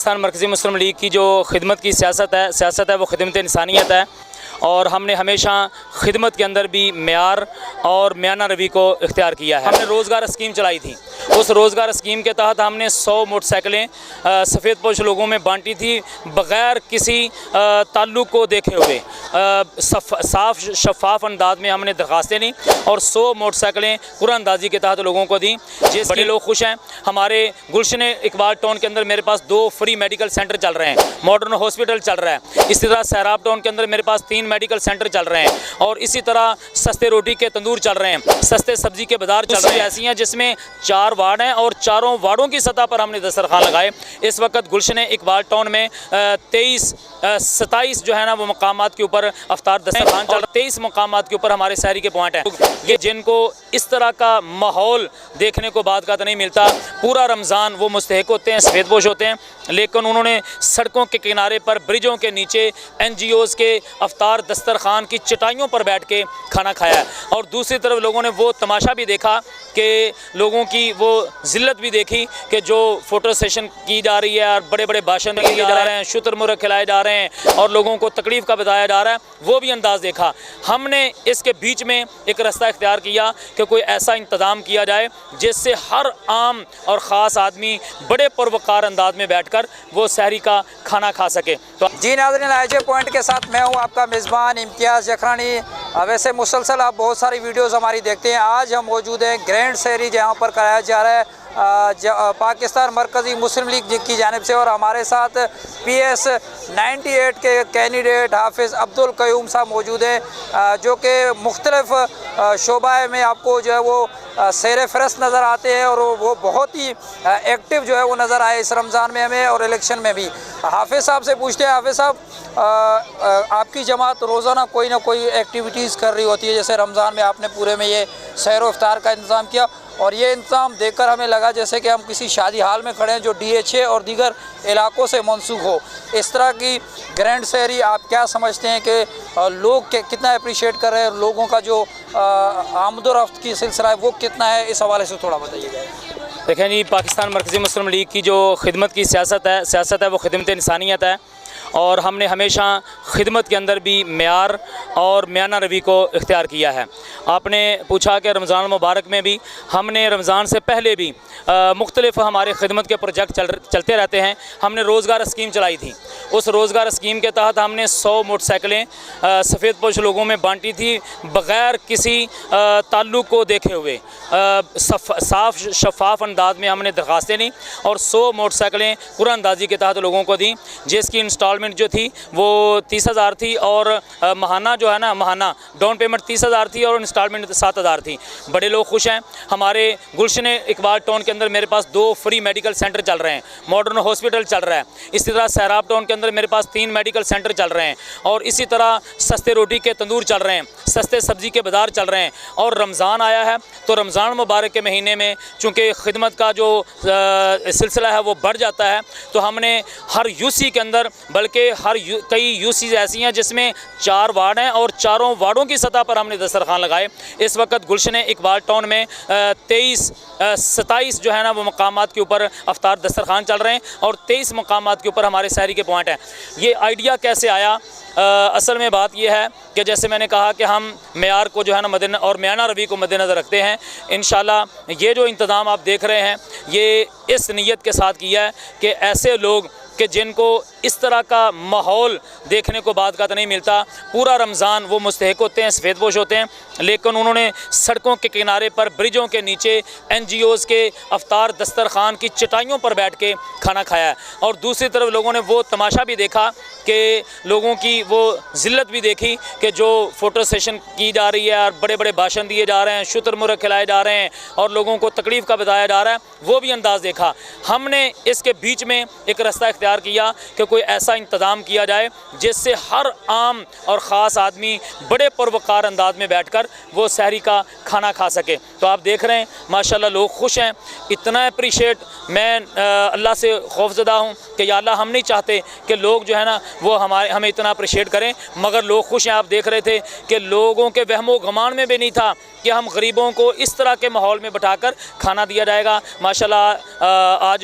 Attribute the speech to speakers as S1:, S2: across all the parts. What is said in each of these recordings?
S1: पाकिस्तान मरकज़ी मुस्लिम लीग की जो खिदमत की सियासत है वो खिदमत इंसानियत है और हमने हमेशा खिदमत के अंदर भी मेयार और म्याना रवि को इख्तियार किया है। हमने रोज़गार स्कीम चलाई थी, उस रोज़गार स्कीम के तहत हमने 100 मोटरसाइकिलें सफ़ेद पोश लोगों में बांटी थी बग़ैर किसी ताल्लुक़ को देखे हुए। साफ़ शफाफ अंदाज में हमने दरख्वास्तें दी और 100 मोटरसाइकिलें कुरानंदाजी के तहत लोगों को दी, जिस बड़े लोग खुश हैं। हमारे गुलशन इकबाल टाउन के अंदर मेरे पास 2 फ्री मेडिकल सेंटर चल रहे हैं, मॉडर्न हॉस्पिटल चल रहा है। इसी तरह सैराब टाउन के अंदर मेरे पास 3 मेडिकल सेंटर चल रहे हैं और इसी तरह सस्ते रोटी के तंदूर चल रहे हैं, सस्ते सब्जी के बाजार चल रहे हैं। ऐसी हैं जिसमें 4 वार्ड हैं और चारों वार्डों की सतह पर हमने दस्तरखान लगाए। इस वक्त गुलशन इकबाल टाउन में 27 जो है ना वो मकामात के ऊपर अफ्तार दस्तरखान चल रहा है। 23 मकामात के ऊपर हमारे शहरी के पॉइंट हैं। ये जिनको इस तरह का माहौल देखने को बाद का तो नहीं मिलता। पूरा रमज़ान वो मुस्तहिक होते हैं, सफ़ेदपोश होते हैं, लेकिन उन्होंने सड़कों के किनारे पर, ब्रिजों के नीचे, NGOs के अफ्तार दस्तरखान की चटाइयों पर बैठ के खाना खाया है। और दूसरी तरफ लोगों ने वो तमाशा भी देखा कि लोगों की वो ज़िल्लत भी देखी कि जो फ़ोटो सेशन की जा रही है और बड़े बड़े भाषण दिए जा रहे हैं, शुतुरमुर्ग खिलाए जा रहे हैं और लोगों को तकलीफ़ का बताया जा रहा है, वो भी अंदाज़ देखा। हमने इसके बीच में एक रास्ता इख्तियार किया कि कोई ऐसा इंतज़ाम किया जाए जिससे हर आम और ख़ास आदमी बड़े पुरवकार अंदाज में बैठकर वो सहरी का खाना खा सके। तो
S2: जी नाज़रीन, IJ पॉइंट के साथ मैं हूँ आपका मेज़बान इम्तियाज़ जखरानी। वैसे मुसलसल आप बहुत सारी वीडियोज़ हमारी देखते हैं। आज हम मौजूद हैं ग्रैंड सहरी जहाँ पर कराया जा रहा है पाकिस्तान मरकज़ी मुस्लिम लीग की जानिब से, और हमारे साथ PS 98 के कैंडिडेट हाफिज़ अब्दुल क़य्यूम साहब मौजूद हैं, जो कि मुख्तलिफ़ शोबा में आपको जो है वो सैर फहरिस्त नज़र आते हैं और वो बहुत ही एक्टिव जो है वो नज़र आए इस रमज़ान में हमें और इलेक्शन में भी। हाफिज़ साहब से पूछते हैं, हाफिज़ साहब आपकी जमात रोज़ाना कोई ना कोई एक्टिविटीज़ कर रही होती है, जैसे रमज़ान में आपने पूरे में ये सैर व इफ्तार का इंतज़ाम किया और ये इंतज़ाम देखकर हमें लगा जैसे कि हम किसी शादी हाल में खड़े हैं जो DHA और दीगर इलाकों से मंसूब हो। इस तरह की ग्रैंड सहरी आप क्या समझते हैं कि लोग कितना अप्रिशिएट कर रहे हैं, लोगों का जो आमदोरफ्त की सिलसिला है वो कितना है, इस हवाले से थोड़ा बताइएगा।
S1: देखें जी, पाकिस्तान मरकज़ी मुस्लिम लीग की जो खिदमत की सियासत है वो खिदमत इंसानियत है और हमने हमेशा खिदमत के अंदर भी मेयार और म्याना रवि को इख्तियार किया है। आपने पूछा कि रमज़ान मुबारक में भी हमने रमज़ान से पहले भी मुख्तलिफ़ हमारे खिदमत के प्रोजेक्ट चलते रहते हैं। हमने रोज़गार स्कीम चलाई थी, उस रोज़गार स्कीम के तहत हमने 100 मोटरसाइकिलें सफ़ेद पोश लोगों में बांटी थी बग़ैर किसी ताल्लुक़ को देखे हुए। साफ़ शफाफ अंदाज में हमने दरख्वास्तें दी और 100 मोटरसाइकिलें कुरानंदाजी के तहत लोगों को दी, जिसकी इंस्टॉलमेंट जो थी वो 30,000 थी और महाना जो है ना, महाना डाउन पेमेंट 30,000 थी और इंस्टॉलमेंट 7,000 थी। बड़े लोग खुश हैं। हमारे गुलशन इकबाल टाउन के अंदर मेरे पास 2 फ्री मेडिकल सेंटर चल रहे हैं, मॉडर्न हॉस्पिटल चल रहा है। इसी तरह सैराब टाउन के अंदर मेरे पास 3 मेडिकल सेंटर चल रहे हैं और इसी तरह सस्ते रोटी के तंदूर चल रहे हैं, सस्ते सब्जी के बाजार चल रहे हैं। और रमज़ान आया है तो रमज़ान मुबारक के महीने में चूँकि खिदमत का जो सिलसिला है वो बढ़ जाता है, तो हमने हर UC के अंदर, बल्कि कई UCs ऐसी हैं जिसमें 4 वार्ड हैं और चारों वार्डों की सतह पर हमने दस्तरखान लगाए। इस वक्त गुलशन इकबाल टाउन में 27 जो है ना वो मकामात के ऊपर अफ्तार दस्तरखान चल रहे हैं और 23 मकामात के ऊपर हमारे शहरी के पॉइंट हैं। ये आइडिया कैसे आया? असल में बात यह है कि जैसे मैंने कहा कि हम मेयार को जो है ना और म्याना रवि को मद्देनज़र रखते हैं। इंशाल्लाह ये जो इंतज़ाम आप देख रहे हैं ये इस नीयत के साथ किया है कि ऐसे लोग कि जिनको इस तरह का माहौल देखने को बाद का तो नहीं मिलता। पूरा रमज़ान वो मुस्तहिक होते हैं, सफ़ेदपोश होते हैं, लेकिन उन्होंने सड़कों के किनारे पर, ब्रिजों के नीचे, NGOs के अफ्तार दस्तरखान की चटाइयों पर बैठ के खाना खाया है। और दूसरी तरफ लोगों ने वो तमाशा भी देखा कि लोगों की वो ज़िल्लत भी देखी कि जो फ़ोटो सेशन की जा रही है और बड़े बड़े भाषण दिए जा रहे हैं, शुतुरमुर्ग खिलाए जा रहे हैं और लोगों को तकलीफ़ का बताया जा रहा है, वो भी अंदाज़ देखा। हमने इसके बीच में एक रास्ता इख्तियार किया कि कोई ऐसा इंतज़ाम किया जाए जिससे हर आम और ख़ास आदमी बड़े पुरवकार अंदाज में बैठकर वो सहरी का खाना खा सके। तो आप देख रहे हैं माशाल्लाह लोग खुश हैं। इतना अप्रिशिएट मैं अल्लाह से खौफज़दा हूँ कि या अल्लाह हम नहीं चाहते कि लोग जो है ना वो हमें इतना अप्रिशिएट करें, मगर लोग खुश हैं। आप देख रहे थे कि लोगों के वहमो गमान में भी नहीं था कि हम गरीबों को इस तरह के माहौल में बैठाकर खाना दिया जाएगा। माशाल्लाह आज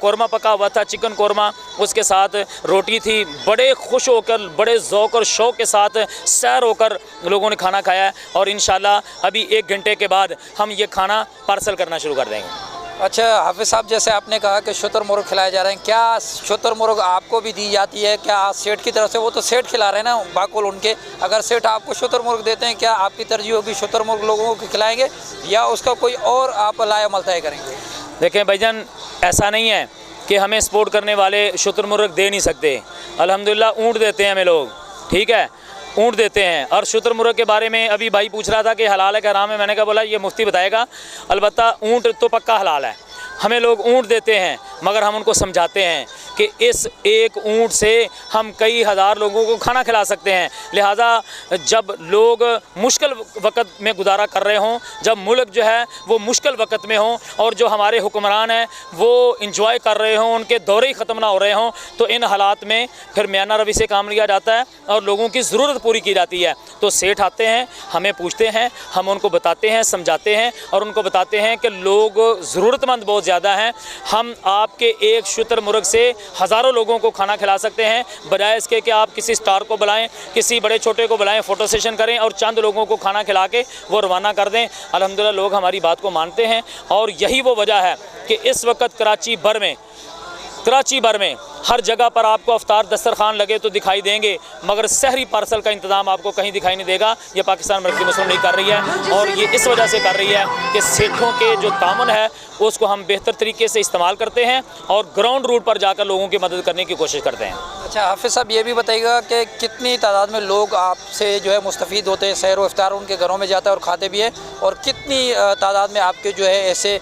S1: कौरमा पका हुआ था, चिकन कौरमा, उसके साथ रोटी थी। बड़े खुश होकर, बड़े ज़ौक़ और शौक़ के साथ सैर होकर लोगों ने खाना खाया है और इंशाल्लाह अभी 1 घंटे के बाद हम ये खाना पार्सल करना शुरू कर देंगे।
S2: अच्छा हाफिज़ साहब, जैसे आपने कहा कि शुतुरमुर्ग खिलाए जा रहे हैं, क्या शुतुरमुर्ग आपको भी दी जाती है? क्या सेठ की तरफ से? वो तो सेठ खिला रहे हैं ना बाकुल उनके, अगर सेठ आपको शुतुरमुर्ग देते हैं, क्या आपकी तरजीह होगी शुतुरमुर्ग लोगों को खिलाएंगे या उसका कोई और आप लाएमल तय करेंगे?
S1: देखें भाईजान, ऐसा नहीं है कि हमें सपोर्ट करने वाले शुतुरमुर्ग दे नहीं सकते। अल्हम्दुलिल्लाह ऊँट देते हैं हमें लोग, ठीक है, ऊँट देते हैं। और शुतुरमुर्ग के बारे में अभी भाई पूछ रहा था कि हलाल है कि हराम है, मैंने कहा बोला ये मुफ्ती बताएगा। अलबत्ता ऊँट तो पक्का हलाल है, हमें लोग ऊँट देते हैं, मगर हम उनको समझाते हैं कि इस एक ऊँट से हम कई हज़ार लोगों को खाना खिला सकते हैं। लिहाजा जब लोग मुश्किल वक़्त में गुजारा कर रहे हों, जब मुल्क जो है वो मुश्किल वक़्त में हों और जो हमारे हुक्मरान हैं वो इंजॉय कर रहे हों, उनके दौरे ही ख़त्म ना हो रहे हों, तो इन हालात में फिर मियाना रवि से काम लिया जाता है और लोगों की ज़रूरत पूरी की जाती है। तो सेठ आते हैं, हमें पूछते हैं, हम उनको बताते हैं, समझाते हैं और उनको बताते हैं कि लोग ज़रूरतमंद बहुत ज़्यादा हैं। हम आपके एक शुतुरमुर्ग से हज़ारों लोगों को खाना खिला सकते हैं, बजाय इसके कि आप किसी स्टार को बुलाएं, किसी बड़े छोटे को बुलाएं, फ़ोटो सेशन करें और चंद लोगों को खाना खिला के वो रवाना कर दें। अल्हम्दुलिल्लाह लोग हमारी बात को मानते हैं और यही वो वजह है कि इस वक्त कराची भर में हर जगह पर आपको अफ्तार दस्तरखान लगे तो दिखाई देंगे, मगर सहरी पार्सल का इंतज़ाम आपको कहीं दिखाई नहीं देगा। ये पाकिस्तान मरकज़ी मुस्लिम लीग कर रही है और ये इस वजह से कर रही है कि सेठों के जो तामन है उसको हम बेहतर तरीके से इस्तेमाल करते हैं और ग्राउंड रूट पर जाकर लोगों की मदद करने की कोशिश करते हैं।
S2: अच्छा हाफिज़ साहब, ये भी बताइएगा कि कितनी तादाद में लोग आपसे जो है मुस्तफ़ीद होते हैं, सहर व इफ्तार उनके घरों में जाता है और खाते भी हैं, और कितनी तादाद में आपके जो है ऐसे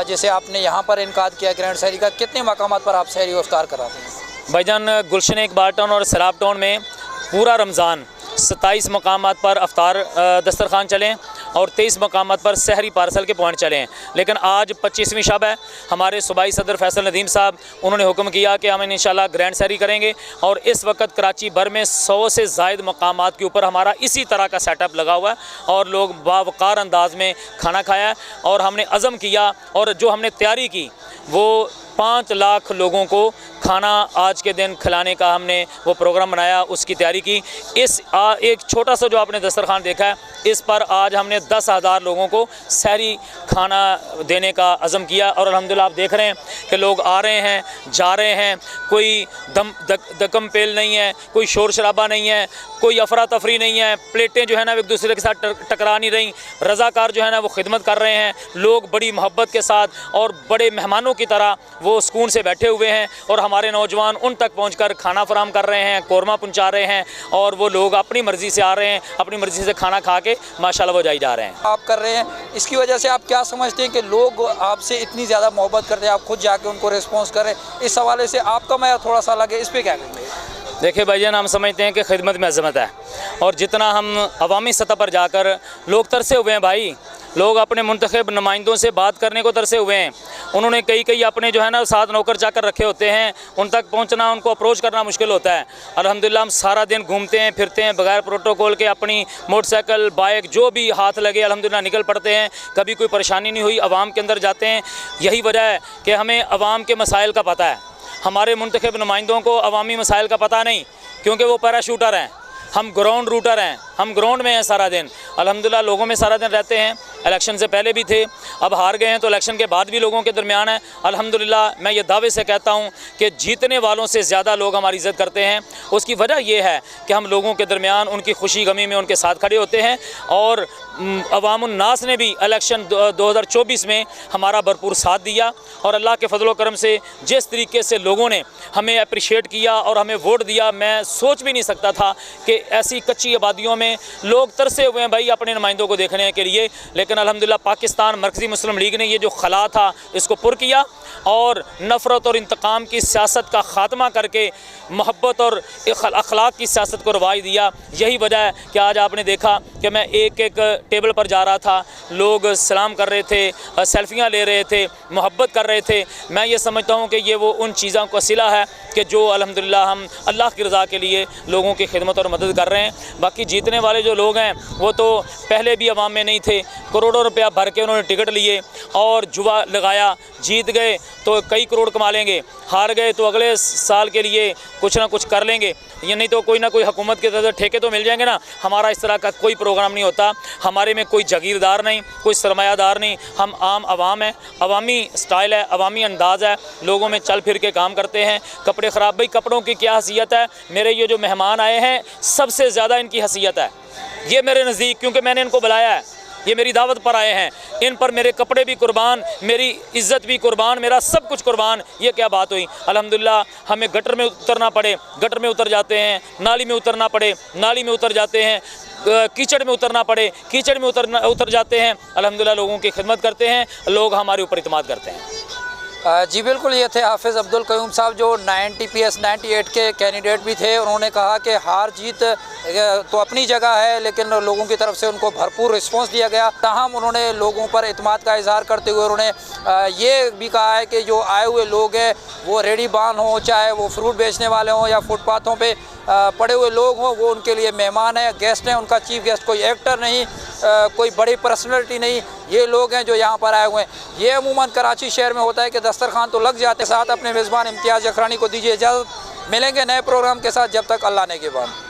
S2: जैसे आपने यहाँ पर इनकाद किया ग्रैंड सहरी का, कितने मकामात पर आप सहरी व इफ्तार कराते हैं?
S1: भाईजान, गुलशन इकबाल टाउन और सैलाब टाउन में पूरा रमज़ान 27 मकामात पर अफ्तार दस्तरखान चलें और 23 मकामात पर सहरी पार्सल के पॉइंट चलें। लेकिन आज 25वीं शब है, हमारे सूबाई सदर फैसल नदीम साहब उन्होंने हुक्म किया कि हम इंशाल्लाह ग्रैंड सहरी करेंगे और इस वक्त कराची भर में 100 से ज़ायद मकामात के ऊपर हमारा इसी तरह का सेटअप लगा हुआ है और लोग बावकार अंदाज में खाना खाया और हमने अज़म किया और जो हमने तैयारी की वो 5 लाख लोगों को खाना आज के दिन खिलाने का हमने वो प्रोग्राम बनाया, उसकी तैयारी की। इस एक छोटा सा जो आपने दस्तरखान देखा है, इस पर आज हमने 10,000 लोगों को सहरी खाना देने का अज़म किया और अल्हम्दुलिल्लाह आप देख रहे हैं कि लोग आ रहे हैं, जा रहे हैं, कोई दकम पेल नहीं है, कोई शोर शराबा नहीं है, कोई अफरा तफरी नहीं है, प्लेटें जो है ना एक दूसरे के साथ टकरा नहीं रही, रज़ाकार जो है ना वो खिदमत कर रहे हैं, लोग बड़ी मोहब्बत के साथ और बड़े मेहमानों की तरह वो सुकून से बैठे हुए हैं और हमारे नौजवान उन तक पहुंचकर खाना फराम कर रहे हैं, कोरमा पहुंचा रहे हैं और वो लोग अपनी मर्ज़ी से आ रहे हैं, अपनी मर्ज़ी से खाना खा के माशाल्लाह वो जाई जा रहे हैं।
S2: आप कर रहे हैं, इसकी वजह से आप क्या समझते हैं कि लोग आपसे इतनी ज़्यादा मोहब्बत करते हैं, आप खुद जाके उनको रिस्पॉन्स करें, इस हवाले से आपका मैं थोड़ा सा लगे, इस पर क्या कहेंगे?
S1: देखिए भाईजान, हम समझते हैं कि खिदमत में अज़मत है और जितना हम अवामी सतह पर जाकर लोग तरसे हुए हैं भाई, लोग अपने मुंतखब नुमाइंदों से बात करने को तरसे हुए हैं। उन्होंने कई अपने जो है ना साथ नौकर चाकर रखे होते हैं, उन तक पहुंचना, उनको अप्रोच करना मुश्किल होता है। अल्हम्दुलिल्लाह हम सारा दिन घूमते हैं फिरते हैं बगैर प्रोटोकॉल के, अपनी मोटरसाइकिल बाइक जो भी हाथ लगे अल्हम्दुलिल्लाह निकल पड़ते हैं, कभी कोई परेशानी नहीं हुई, आवाम के अंदर जाते हैं। यही वजह है कि हमें आवाम के मसाइल का पता है, हमारे मुंतखब नुमाइंदों को अवामी मसाइल का पता नहीं, क्योंकि वो पैराशूटर हैं, हम ग्राउंड रूटर हैं, हम ग्राउंड में हैं सारा दिन। अल्हम्दुलिल्लाह लोगों में सारा दिन रहते हैं, इलेक्शन से पहले भी थे, अब हार गए हैं तो इलेक्शन के बाद भी लोगों के दरमियान है। अल्हम्दुलिल्लाह मैं ये दावे से कहता हूँ कि जीतने वालों से ज़्यादा लोग हमारी इज़्ज़त करते हैं। उसकी वजह यह है कि हम लोगों के दरमियान उनकी खुशी गमी में उनके साथ खड़े होते हैं और अवामुन्नास ने भी इलेक्शन 2024 में हमारा भरपूर साथ दिया और अल्लाह के फजल व करम से जिस तरीके से लोगों ने हमें अप्रिशिएट किया और हमें वोट दिया, मैं सोच भी नहीं सकता था कि ऐसी कच्ची आबादियों में लोग तरसे हुए हैं भाई अपने नुमाइंदों को देखने के लिए। लेकिन अल्हम्दुलिल्लाह पाकिस्तान मरकज़ी मुस्लिम लीग ने ये जो खला था इसको पुर किया और नफ़रत और इंतकाम की सियासत का ख़ात्मा करके मोहब्बत और अखलाक की सियासत को रवाज दिया। यही वजह है कि आज आपने देखा कि मैं एक टेबल पर जा रहा था, लोग सलाम कर रहे थे, सेल्फियाँ ले रहे थे, मोहब्बत कर रहे थे। मैं ये समझता हूँ कि ये वो उन चीज़ों का सिला है कि जो अल्हम्दुलिल्लाह हम अल्लाह की रज़ा के लिए लोगों की खिदमत और मदद कर रहे हैं। बाकी जीतने वाले जो लोग हैं वो तो पहले भी अवाम में नहीं थे, करोड़ों रुपया भर के उन्होंने टिकट लिए और जुआ लगाया, जीत गए तो कई करोड़ कमा लेंगे, हार गए तो अगले साल के लिए कुछ ना कुछ कर लेंगे, ये नहीं तो कोई ना कोई हुकूमत की तरफ से ठेके तो मिल जाएंगे ना। हमारा इस तरह का कोई प्रोग्राम नहीं होता, हमारे में कोई जागीरदार नहीं, कोई सरमायादार नहीं, हम आम आवाम हैं, अवामी स्टाइल है, अवामी अंदाज़ है, लोगों में चल फिर के काम करते हैं। कपड़े ख़राब, भाई कपड़ों की क्या हैसियत है, मेरे ये जो मेहमान आए हैं सबसे ज़्यादा इनकी हैसियत है, ये मेरे नज़दीक, क्योंकि मैंने इनको बुलाया है, ये मेरी दावत पर आए हैं, इन पर मेरे कपड़े भी कुर्बान, मेरी इज़्ज़त भी कुर्बान, मेरा सब कुछ कुर्बान। ये क्या बात हुई। अल्हम्दुलिल्लाह हमें गटर में उतरना पड़े, गटर में उतर जाते हैं, नाली में उतरना पड़े, नाली में उतर जाते हैं, कीचड़ में उतरना पड़े, कीचड़ में उतर जाते हैं। अल्हम्दुलिल्लाह लोगों की खिदमत करते हैं, लोग हमारे ऊपर इत्मीनान करते हैं।
S2: जी बिल्कुल, ये थे हाफिज़ अब्दुल क़य्यूम साहब जो 90 PS 98 के कैंडिडेट भी थे। उन्होंने कहा कि हार जीत तो अपनी जगह है, लेकिन लोगों की तरफ से उनको भरपूर रिस्पांस दिया गया। ताहम उन्होंने लोगों पर इत्मीनान का इजहार करते हुए उन्होंने ये भी कहा है कि जो आए हुए लोग हैं वो रेडी बान हों, चाहे वो फ्रूट बेचने वाले हों या फुटपाथों पे पड़े हुए लोग हों, वो उनके लिए मेहमान हैं, गेस्ट हैं। उनका चीफ गेस्ट कोई एक्टर नहीं, कोई बड़ी पर्सनैलिटी नहीं, ये लोग हैं जो यहाँ पर आए हुए हैं। ये अमूमन कराची शहर में होता है कि दस्तरखान तो लग जाते। साथ अपने मेज़बान इम्तियाज़ जखरानी को दीजिए इजाज़त, मिलेंगे नए प्रोग्राम के साथ, जब तक अल्लाह ने के बाद।